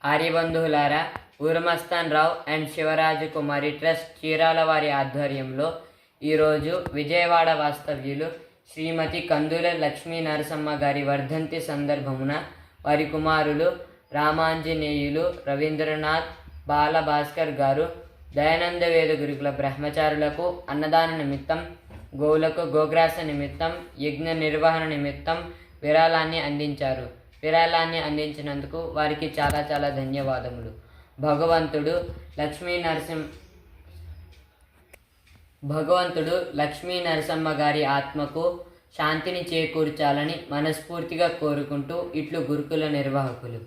ఆర్యబంధువులారా, ఊరమస్తాన్ Rao and శివరాజకుమారి trust Chirala వారి ఆధ్వర్యంలో ఈరోజు విజయవాడ వాస్తవ్యులు శ్రీమతి కందుల లక్ష్మీ నరసమ్మ గారి వర్ధంతి సందర్భమున వారి కుమారులు రామాంజనేయులు, రవీంద్రనాథ్, బాలభాస్కర్ గారు దయానంద వేద గురుకుల బ్రహ్మచారులకు అన్నదాన నిమిత్తం, గోవులకు గోగ్రాస నిమిత్తం, యజ్ఞ నిర్వహణ నిమిత్తం విరాళాన్ని అందించారు. విరాళాన్ని అందించినందుకు వారికి చాలా చాలా ధన్యవాదములు. భగవంతుడు లక్ష్మీ నరసమ్మ గారి ఆత్మకు శాంతిని చేకూర్చాలని మనస్ఫూర్తిగా కోరుకుంటూ ఇట్లు గురుకుల నిర్వాహకులు.